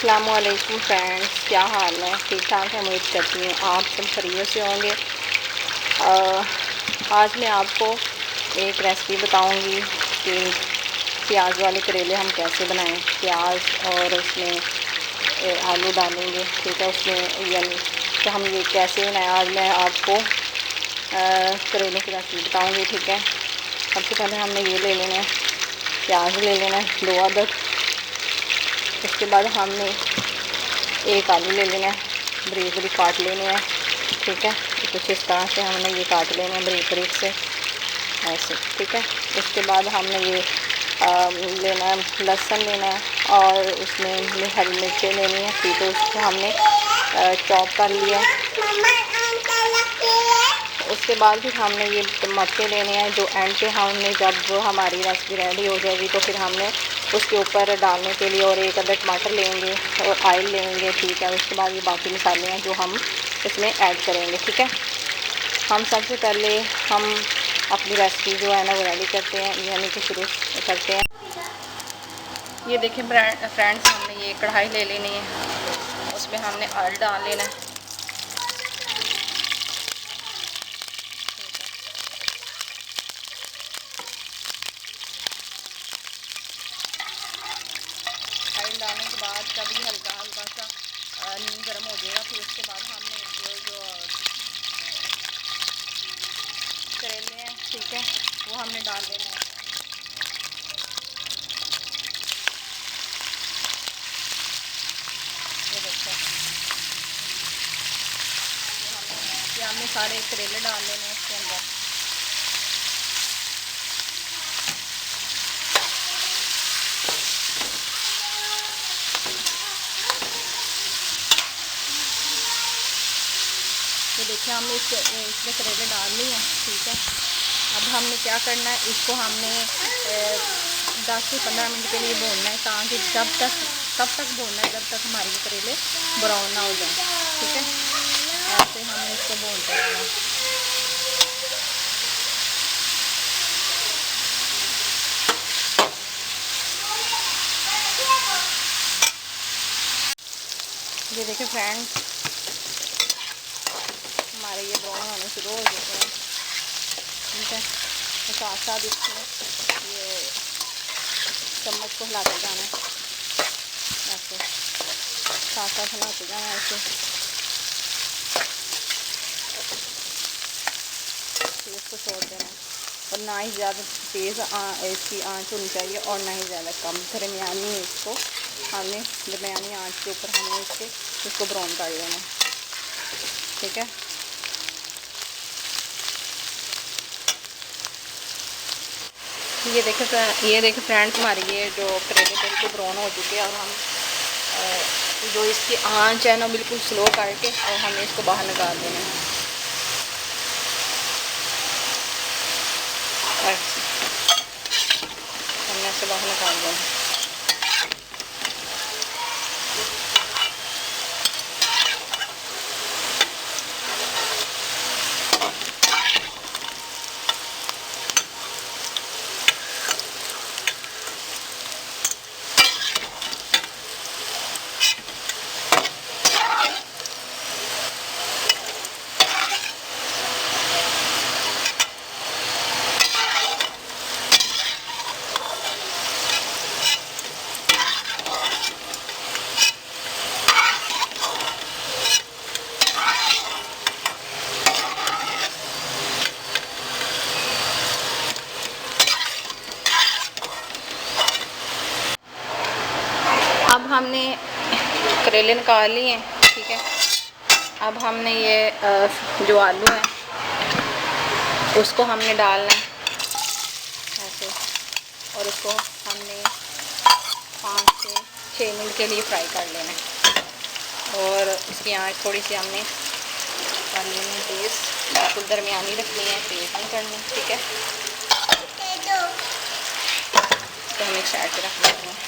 अस्सलामुअलैकुम फ्रेंड्स, क्या हाल है? ठीक ठाक है, उम्मीद करती हूँ आप सब खैरियत से होंगे। आज मैं आपको एक रेसिपी बताऊंगी कि प्याज वाले करेले हम कैसे बनाएं। प्याज और उसमें आलू डालेंगे, ठीक है। उसमें यानी कि हम ये कैसे बनाएं, आज मैं आपको करेले की रेसिपी बताऊँगी, ठीक है। सबसे पहले हमने ये ले लेना है, प्याज ले लेना है 2 अदद। उसके बाद हमने एक आलू ले लेना है, बारीक बारीक काट लेने हैं, ठीक है। कुछ इस तरह से हमने ये काट लेने हैं बारीक बारीक से, ऐसे, ठीक है। उसके बाद हमने ये लेना है लहसुन लेना है, और उसमें हरी मिर्चें लेनी है, फिर तो उसको हमने चॉप कर लिया। उसके बाद फिर हमने ये टमाटर लेने हैं, जो एंड पे हमने जब हमारी रेसिपी रेडी हो जाएगी तो फिर हमने उसके ऊपर डालने के लिए और एक अदर टमाटर लेंगे और ऑयल लेंगे, ठीक है। उसके बाद ये बाकी मसाले हैं जो हम इसमें ऐड करेंगे, ठीक है। हम सबसे पहले हम अपनी रेसिपी जो है ना वो रेडी करते हैं, यानी कि शुरू करते हैं। ये देखिए फ्रेंड्स, हमने ये कढ़ाई ले लेनी है, उसमें हमने ऑयल डाल लेना है, डालने के बाद जब ये हल्का हल्का सा गर्म हो जाएगा, फिर उसके बाद हमने जो करेले हैं, ठीक है, वो हमने डाल देना है। ये देखो, ये हमने सारे करेले डाल लेने हैं इसके अंदर। ये देखिए, हमने इसमें करेले डाल लिए हैं, ठीक है। अब हमने क्या करना है, इसको हमने 10 से 15 मिनट के लिए भूनना है, ताकि तब तक भूनना है जब तक हमारे करेले ब्राउन ना हो जाए, ठीक है। ऐसे हमने इसको भूनते रहना। ये देखिए फ्रेंड्स, हमारे ये ब्राउन होने शुरू हो चुके हैं, ठीक है। तो साथ साथ इसमें ये चम्मच को हिलाते जाना है, ऐसे साथ साथ हिलाते जाना है, ऐसे। फिर इसको छोड़ देना है, और ना ही ज़्यादा तेज़ इसकी आंच होनी चाहिए और ना ही ज़्यादा कम, दरमियानी इसको हमने दरमियानी आंच के ऊपर हमने इसको ब्राउन कर लेना है, ठीक है। ये देखें फ्रेंड्स, हमारी ये जो करेले बिल्कुल ब्राउन हो चुके हैं, और हम जो इसकी आंच है ना बिल्कुल स्लो करके और हमें इसको बाहर निकाल देना है, हमने ऐसे बाहर निकाल देना है। अब हमने करेले निकाल लिए हैं, ठीक है। अब हमने ये जो आलू है उसको हमने डालना है ऐसे, और उसको हमने 5 से 6 मिनट के लिए फ्राई कर लेना है, और इसकी आँच थोड़ी सी हमने कर लेनी है तेज़, बिल्कुल दरमियानी रखनी है, तेज़ नहीं करनी, ठीक है। तो हम एक साइड पे रख लेते हैं।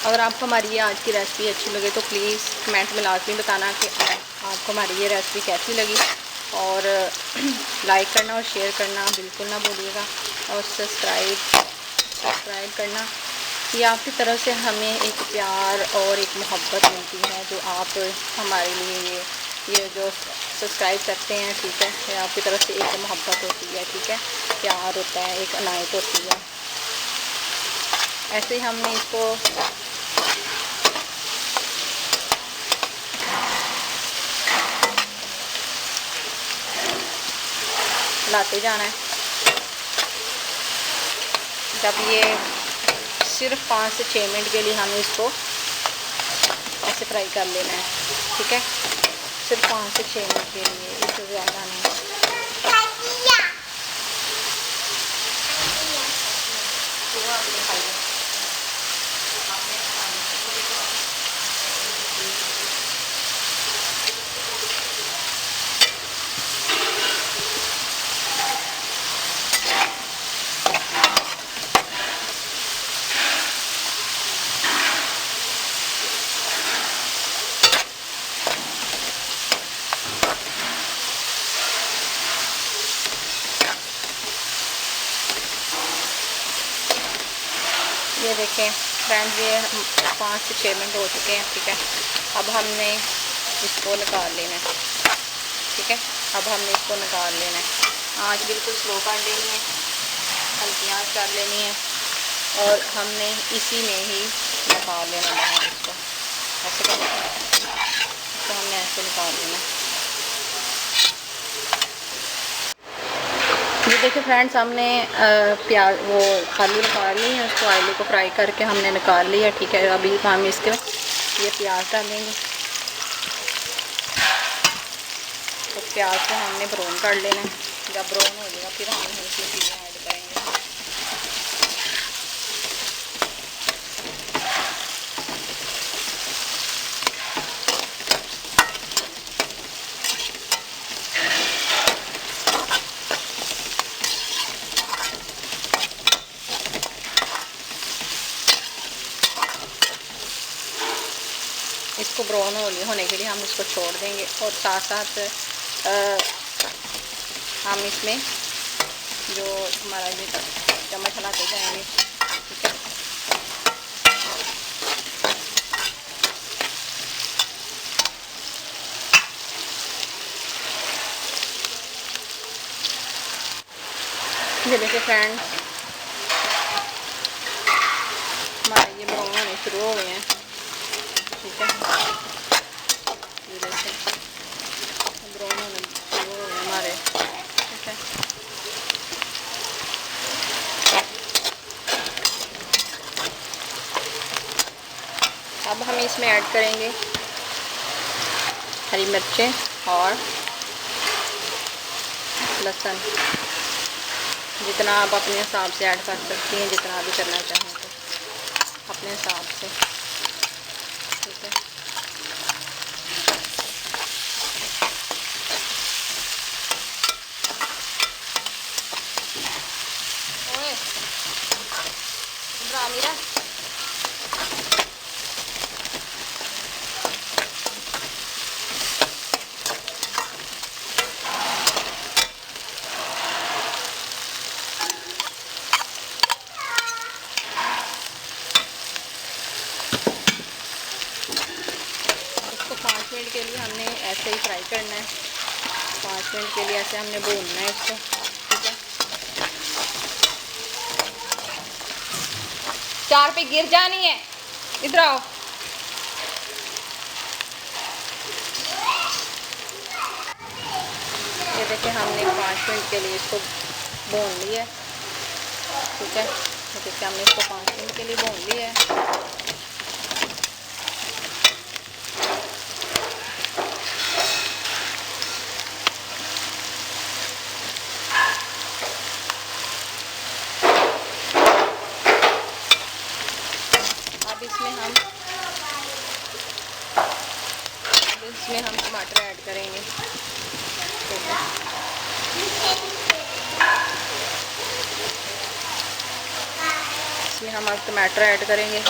अगर आपको हमारी ये आज की रेसिपी अच्छी लगे तो प्लीज़ कमेंट में लाजमी बताना कि आपको हमारी ये रेसिपी कैसी लगी, और लाइक करना और शेयर करना बिल्कुल ना भूलिएगा, और सब्सक्राइब करना। ये आपकी तरफ से हमें एक प्यार और एक मोहब्बत मिलती है, जो आप हमारे लिए ये जो सब्सक्राइब करते हैं, ठीक है, ये आपकी तरफ से एक मोहब्बत होती है, ठीक है, प्यार होता है, एक अनायत होती है। ऐसे ही हमने इसको लाते जाना है। जब ये सिर्फ 5 से 6 मिनट के लिए हमें इसको ऐसे फ्राई कर लेना है, ठीक है, सिर्फ 5 से 6 मिनट के लिए, इससे ज़्यादा नहीं। ये देखें फ्रेंड्स, ये 5 से 6 मिनट हो चुके हैं, ठीक है। अब हमने इसको निकाल लेना है, ठीक है, अब हमने इसको निकाल लेना है। आँच बिल्कुल स्लो कर लेनी है, हल्की आँच कर लेनी है, और हमने इसी में ही निकाल लेना बाहर इसको, ऐसे करना, इसको हमने ऐसे निकाल लेना। ये देखिए फ्रेंड्स, हमने प्याज वो आलू निकाल ली है, उसको आलू को फ्राई करके हमने निकाल लिया, ठीक है। अभी हम इसके ये प्याज डालेंगे, तो प्याज को हमने ब्राउन कर लेना है। जब ब्राउन हो जाएगा फिर हम इसमें चीज़ें ऐड करेंगे। इसको ब्राउन होने के लिए हम इसको छोड़ देंगे, और साथ साथ हम इसमें जो हमारा ये चम्मच हिलाते जाएंगे, ठीक है। ये देखिए फ्रेंड्स, हमारे ये ब्राउन होने शुरू हो गए हैं, ठीक है। ये देखिए ब्राउन होने शुरू हो गए हमारे, ठीक है। अब हम इसमें ऐड करेंगे हरी मिर्चें और लहसुन, जितना आप अपने हिसाब से ऐड कर सकती हैं, जितना भी करना चाहें तो अपने हिसाब से, ठीक है। ओए मीरा, इसको 5 मिनट के लिए हमने ऐसे ही फ्राई करना है। 5 मिनट के लिए ऐसे हमने भूनना है इसको, ठीक है। 4 पे गिर जानी है, इधर आओ। ये देखिए हमने 5 मिनट के लिए इसको भून लिया है, ठीक है। ये देखिए हमने इसको 5 मिनट के लिए भून लिया है। अब इसमें हम टमाटर ऐड करेंगे, ठीक है। इसमें हम अब टमाटर ऐड करेंगे,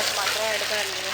टमाटर ऐड कर लिए।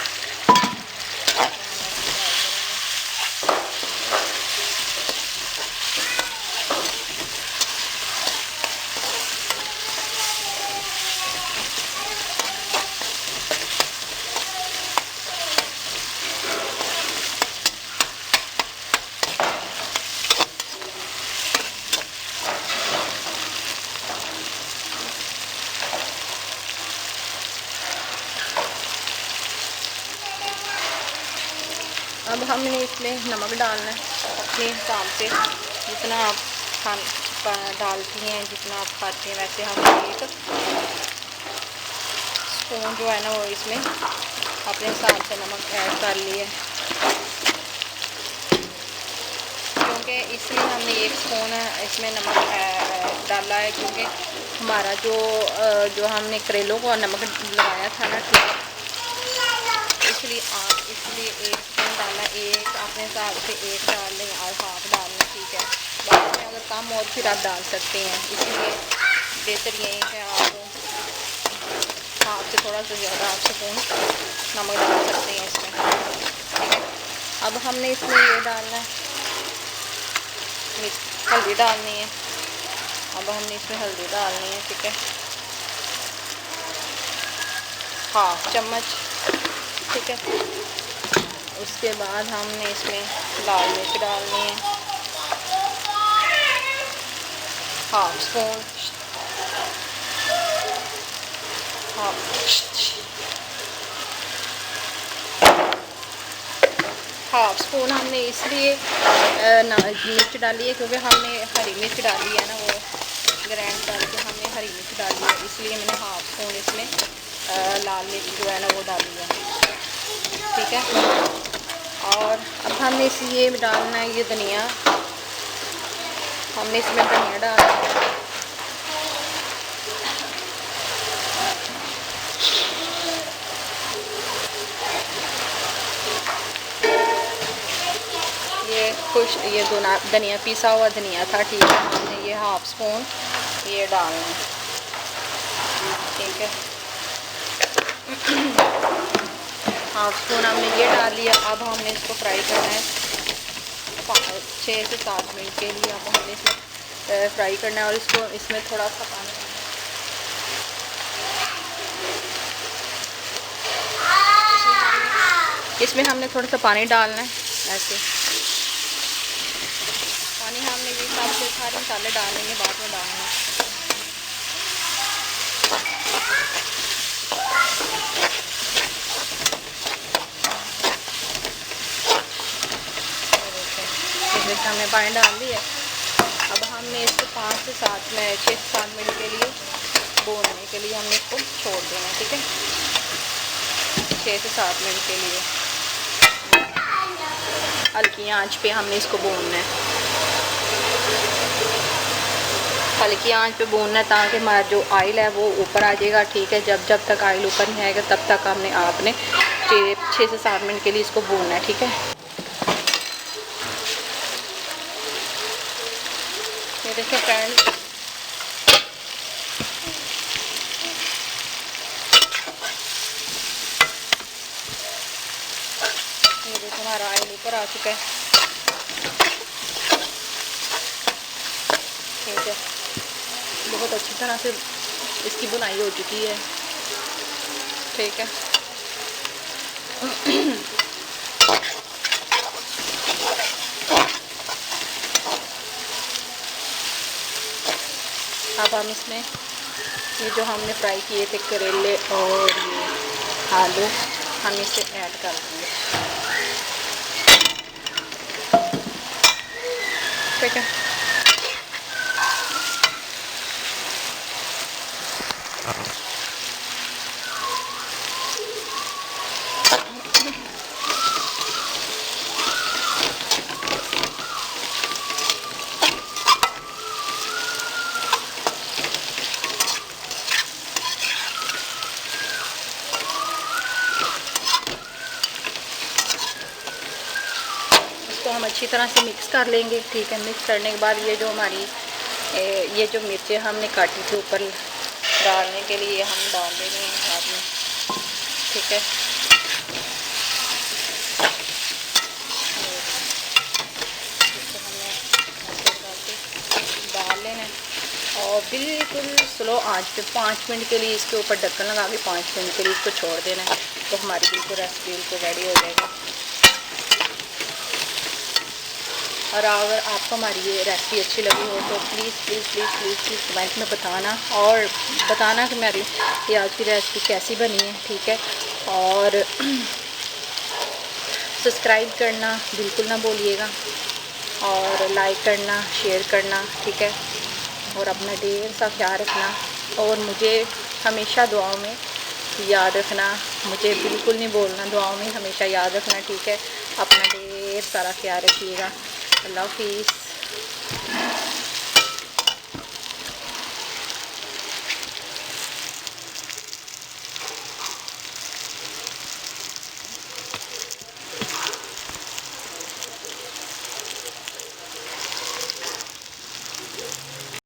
अब हमने इसमें नमक डालना है अपने हिसाब से, जितना आप डालती हैं, जितना आप खाती हैं, वैसे हम एक स्पून जो है ना वो इसमें अपने हिसाब से नमक ऐड कर लिए, क्योंकि इसमें हमने एक स्पून इसमें नमक डाला है, क्योंकि हमारा जो हमने करेलों को नमक लगाया था ना, ठीक, इसलिए एक स्पून डालना, एक अपने हिसाब से एक डाल लें और हाफ डालना, ठीक है। बाद में अगर कम हो फिर आप डाल सकते हैं, इसलिए बेहतर यही है आप हाफ से थोड़ा सा ज़्यादा आप स्पून नमक डाल सकते हैं इसमें, ठीक है। अब हमने इसमें ये डालना है, हल्दी डालनी है। अब हमने इसमें हल्दी डालनी है, ठीक है, हाफ चम्मच, ठीक है। उसके बाद हमने इसमें लाल मिर्च डालनी है, हाफ स्पून, हाफ स्पून हमने इसलिए मिर्च डाली है क्योंकि हमने हरी मिर्च डाली है ना, वो ग्राइंड करके हमने हरी मिर्च डाली है, इसलिए मैंने हाफ स्पून इसमें लाल मिर्च जो है ना वो डाली है, ठीक है। और अब हमने ये डालना है, ये धनिया, हमने इसमें धनिया डालना है, ये धनिया पिसा हुआ धनिया था, ठीक है। हमने ये हाफ स्पून ये डालना है, ठीक है, हाफ स्पून हमने ये डाल लिया। अब हमने इसको फ्राई करना है 6 से 7 मिनट के लिए। अब हमने इसमें फ्राई करना है और इसको इसमें थोड़ा सा पानी, इसमें हमने थोड़ा सा पानी डालना है, ऐसे पानी हमने ये सारे मसाले डालेंगे, बाद में डालना है। जैसे हमने पानी डाल दिया, अब हमने इसको 6 से 7 मिनट के लिए भूनने के लिए हमने इसको छोड़ देना है, ठीक है, 6 से 7 मिनट के लिए हल्की आंच पे हमने इसको भूनना है, हल्की आंच पे भूनना है, ताकि हमारा जो ऑयल है वो ऊपर आ जाएगा, ठीक है। जब तक ऑयल ऊपर नहीं आएगा तब तक आपने 6 से 7 मिनट के लिए इसको भूनना है, ठीक है। ये देखिए फ्रेंड्स, ये देखो हमारा ऑयल ऊपर आ चुका है, ठीक है, बहुत अच्छी तरह से इसकी बुनाई हो चुकी है, ठीक है। अब हम इसमें ये जो हमने फ्राई किए थे करेले और ये आलू, हम इसे ऐड कर देंगे, ठीक है। हम अच्छी तरह से मिक्स कर लेंगे, ठीक है। मिक्स करने के बाद ये जो हमारी ये जो मिर्चें हमने काटी थी ऊपर डालने के लिए, हम डाल देंगे बाद में, ठीक है। डाल लेना और बिल्कुल स्लो आंच पे 5 मिनट के लिए इसके ऊपर ढक्कन लगा के 5 मिनट के लिए इसको छोड़ देना है, तो हमारी बिल्कुल रेसिपी बिल्कुल रेडी हो जाएगी। और अगर आपको हमारी ये रेसिपी अच्छी लगी हो तो please please please please please comment में बताना और बताना कि मेरी ये आज की रेसिपी कैसी बनी है, ठीक है। और सब्सक्राइब करना बिल्कुल ना भूलिएगा और लाइक करना, शेयर करना, ठीक है। और अपना ढेर सा ख्याल रखना और मुझे हमेशा दुआओं में याद रखना, मुझे बिल्कुल नहीं बोलना, दुआओं में हमेशा याद रखना, ठीक है। अपना ढेर सारा ख्याल रखिएगा। अल्लाह हाफिज़।